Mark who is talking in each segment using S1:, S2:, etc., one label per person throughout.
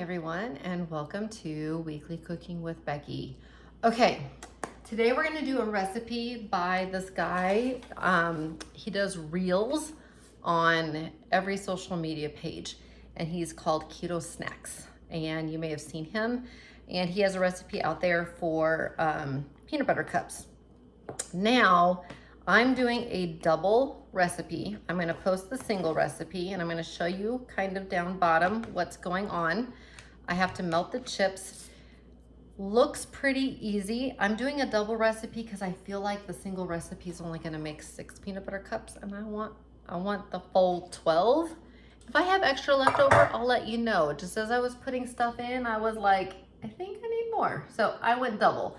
S1: everyone, and welcome to Weekly Cooking with Becky. Okay, today we're going to do a recipe by this guy. He does reels on every social media page, and he's called Keto Snackz, and you may have seen him. And he has a recipe out there for peanut butter cups. Now, I'm doing a double recipe. I'm going to post the single recipe and I'm going to show you kind of down bottom what's going on. I have to melt the chips. Looks pretty easy. I'm doing a double recipe because I feel like the single recipe is only going to make 6 peanut butter cups and I want the full 12. If I have extra left over, I'll let you know. Just as I was putting stuff in, I was like, I think I need more. So I went double.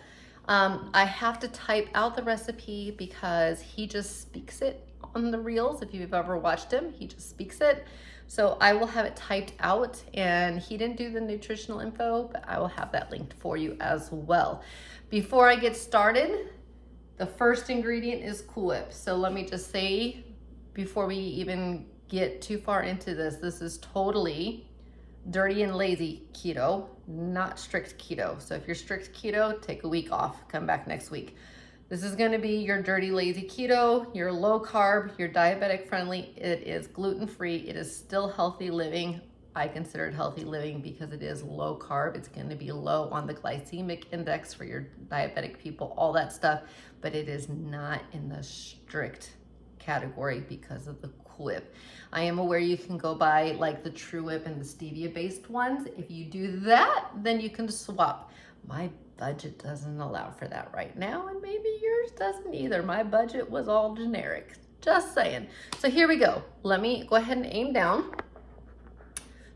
S1: I have to type out the recipe because he just speaks it on the reels. If you've ever watched him, he just speaks it. So I will have it typed out, and he didn't do the nutritional info, but I will have that linked for you as well. Before I get started, the first ingredient is Cool Whip. So let me just say, before we even get too far into this, this is totally dirty and lazy keto, not strict keto. So if you're strict keto, take a week off, come back next week. This is gonna be your dirty, lazy keto, your low carb, your diabetic friendly. It is gluten-free, it is still healthy living. I consider it healthy living because it is low carb. It's gonna be low on the glycemic index for your diabetic people, all that stuff, but it is not in the strict category because of the Cool Whip. I am aware you can go buy like the True Whip and the stevia based ones. If you do that, then you can swap. My budget doesn't allow for that right now, and maybe yours doesn't either. My budget was all generic, just saying. So here we go. Let me go ahead and aim down.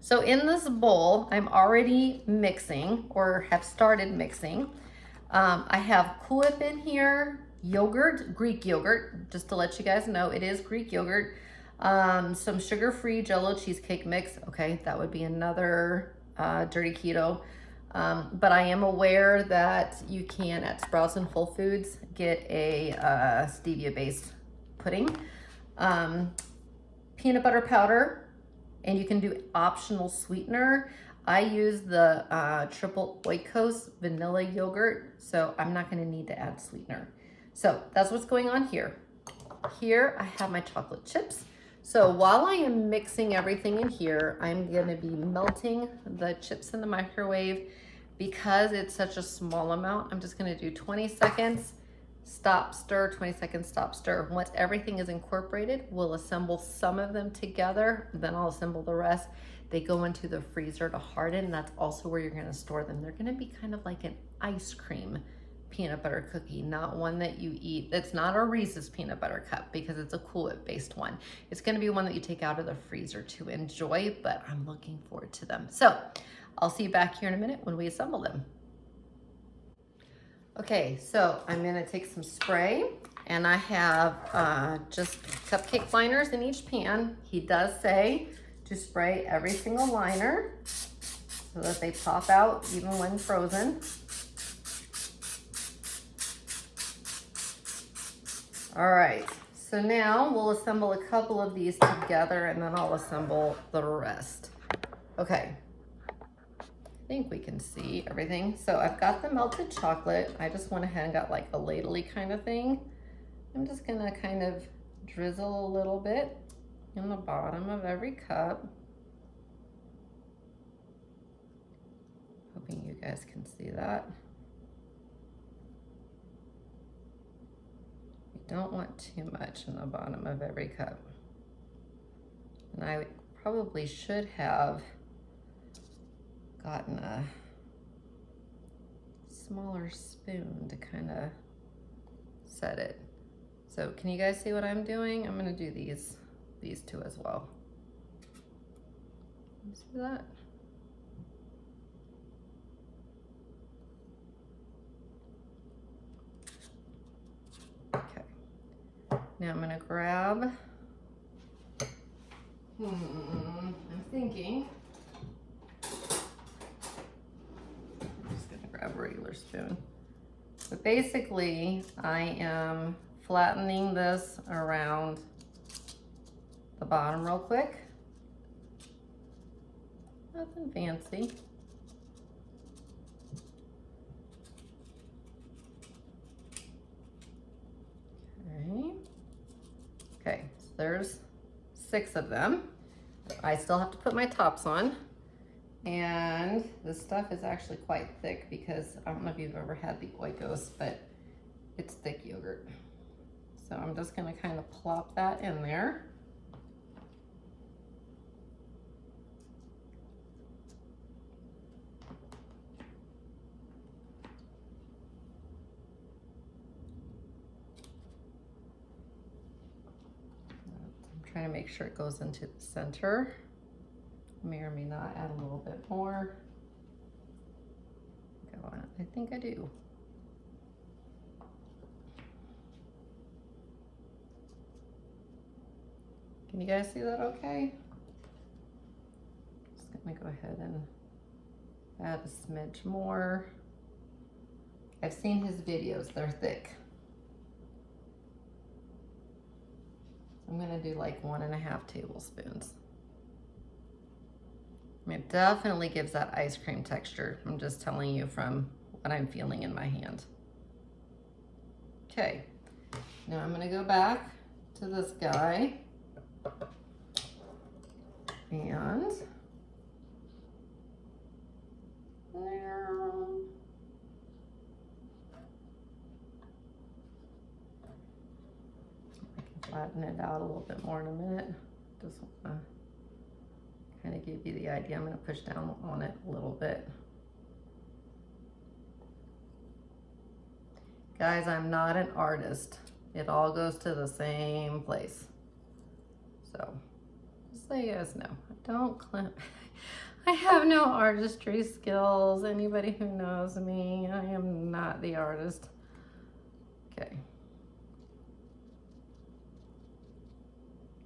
S1: So in this bowl, I'm already mixing, or have started mixing. I have Cool Whip in here, yogurt, Greek yogurt, just to let you guys know, it is Greek yogurt. Some sugar-free Jello cheesecake mix. Okay, that would be another dirty keto. But I am aware that you can at Sprouts and Whole Foods get a stevia-based pudding. Peanut butter powder, and you can do optional sweetener. I use the triple oikos vanilla yogurt, so I'm not gonna need to add sweetener. So that's what's going on here. Here I have my chocolate chips. So while I am mixing everything in here, I'm gonna be melting the chips in the microwave. Because it's such a small amount, I'm just gonna do 20 seconds, stop, stir, 20 seconds, stop, stir. Once everything is incorporated, we'll assemble some of them together, then I'll assemble the rest. They go into the freezer to harden. That's also where you're gonna store them. They're gonna be kind of like an ice cream peanut butter cookie, not one that you eat. It's not a Reese's peanut butter cup because it's a Cool Whip based one. It's gonna be one that you take out of the freezer to enjoy, but I'm looking forward to them. So I'll see you back here in a minute when we assemble them. Okay, so I'm gonna take some spray, and I have just cupcake liners in each pan. He does say to spray every single liner so that they pop out even when frozen. All right, so now we'll assemble a couple of these together and then I'll assemble the rest. Okay, I think we can see everything. So I've got the melted chocolate. I just went ahead and got like a ladle-y kind of thing. I'm just gonna kind of drizzle a little bit in the bottom of every cup. Hoping you guys can see that. Don't want too much in the bottom of every cup. And I probably should have gotten a smaller spoon to kind of set it. So can you guys see what I'm doing? I'm gonna do these two as well. You see that? Now I'm gonna grab, I'm thinking, I'm just gonna grab a regular spoon. But basically, I am flattening this around the bottom real quick. Nothing fancy. there's 6 of them. I still have to put my tops on. And this stuff is actually quite thick because I don't know if you've ever had the Oikos, but it's thick yogurt. So I'm just gonna kind of plop that in there. I'm trying to make sure it goes into the center. May or may not add a little bit more. Go on, I think I do. Can you guys see that okay? Just gonna go ahead and add a smidge more. I've seen his videos, they're thick. I'm gonna do like 1.5 tablespoons. It definitely gives that ice cream texture. I'm just telling you from what I'm feeling in my hand. Okay, now I'm gonna go back to this guy and there. I can flatten it out a little bit more in a minute. Just wanna kind of give you the idea. I'm going to push down on it a little bit. Guys, I'm not an artist. It all goes to the same place. So, just so you guys know, I don't claim, I have no artistry skills. Anybody who knows me, I am not the artist. Okay.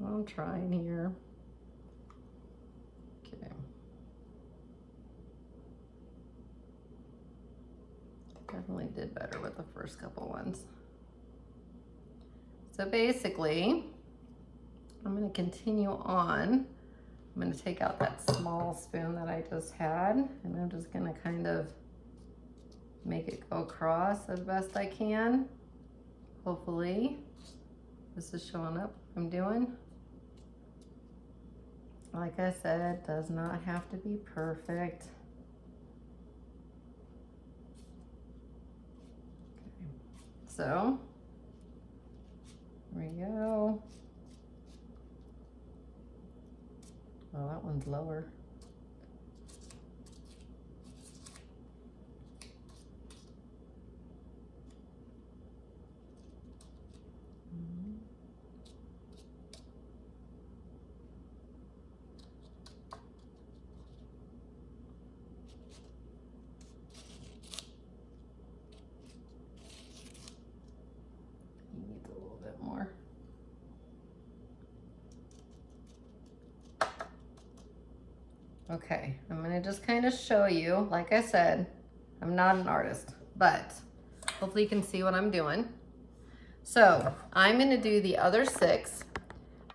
S1: I'm trying here. Okay. Definitely did better with the first couple ones. So basically, I'm going to continue on. I'm going to take out that small spoon that I just had, and I'm just going to kind of make it go across as best I can. Hopefully, this is showing up what I'm doing. Like I said, it does not have to be perfect. Okay. So, here we go. Well, that one's lower. Okay, I'm gonna just kind of show you, like I said, I'm not an artist, but hopefully you can see what I'm doing. So I'm gonna do the other 6,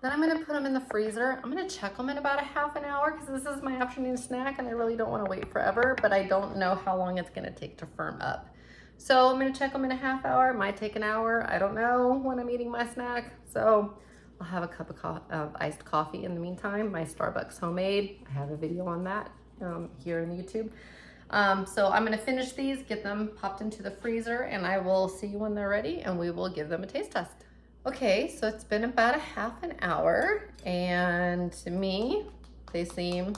S1: then I'm gonna put them in the freezer. I'm gonna check them in about a half an hour because this is my afternoon snack and I really don't wanna wait forever, but I don't know how long it's gonna take to firm up. So I'm gonna check them in a half hour, might take an hour, I don't know when I'm eating my snack. So I'll have a cup of iced coffee in the meantime, my Starbucks homemade. I have a video on that here in YouTube. So I'm gonna finish these, get them popped into the freezer, and I will see you when they're ready and we will give them a taste test. Okay, so it's been about a half an hour and to me, they seem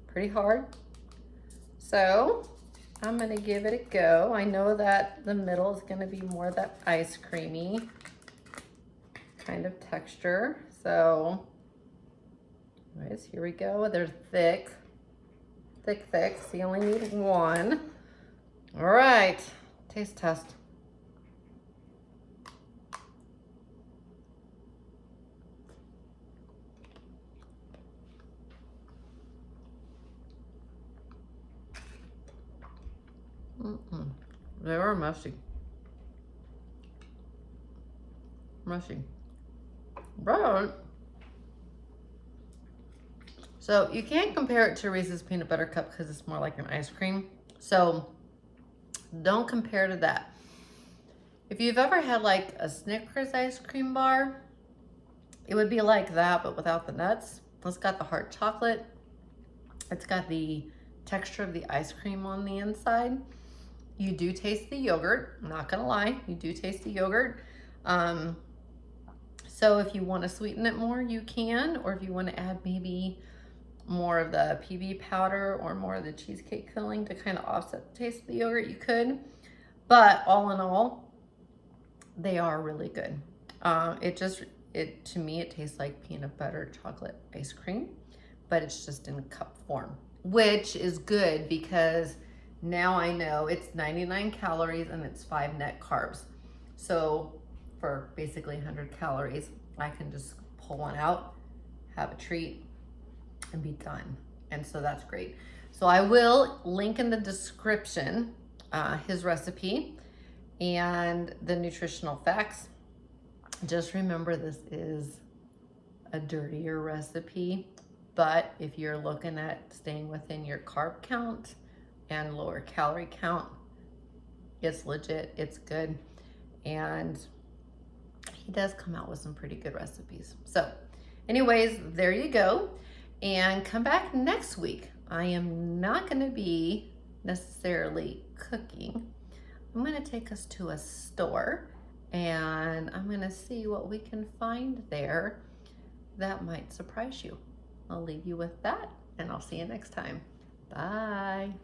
S1: pretty hard. So I'm gonna give it a go. I know that the middle is gonna be more that ice creamy kind of texture. So anyways, here we go. They're thick, thick, thick. So you only need 1. All right, taste test. They are mushy. Mushy. Right. So you can't compare it to Reese's peanut butter cup because it's more like an ice cream. So don't compare to that. If you've ever had like a Snickers ice cream bar, It would be like that, but without the nuts. It's got the hard chocolate. It's got the texture of the ice cream on the inside. You do taste the yogurt, I'm not gonna lie, you do taste the yogurt. So if you wanna sweeten it more, you can, or if you wanna add maybe more of the PB powder or more of the cheesecake filling to kind of offset the taste of the yogurt, you could. But all in all, they are really good. To me, it tastes like peanut butter chocolate ice cream, but it's just in cup form, which is good because now I know it's 99 calories and it's 5 net carbs. So for basically 100 calories, I can just pull one out, have a treat, and be done. And so that's great. So I will link in the description his recipe and the nutritional facts. Just remember, this is a dirtier recipe, but if you're looking at staying within your carb count and lower calorie count, it's legit, it's good. And he does come out with some pretty good recipes. So anyways, there you go. And come back next week. I am not gonna be necessarily cooking. I'm gonna take us to a store and I'm gonna see what we can find there that might surprise you. I'll leave you with that and I'll see you next time. Bye.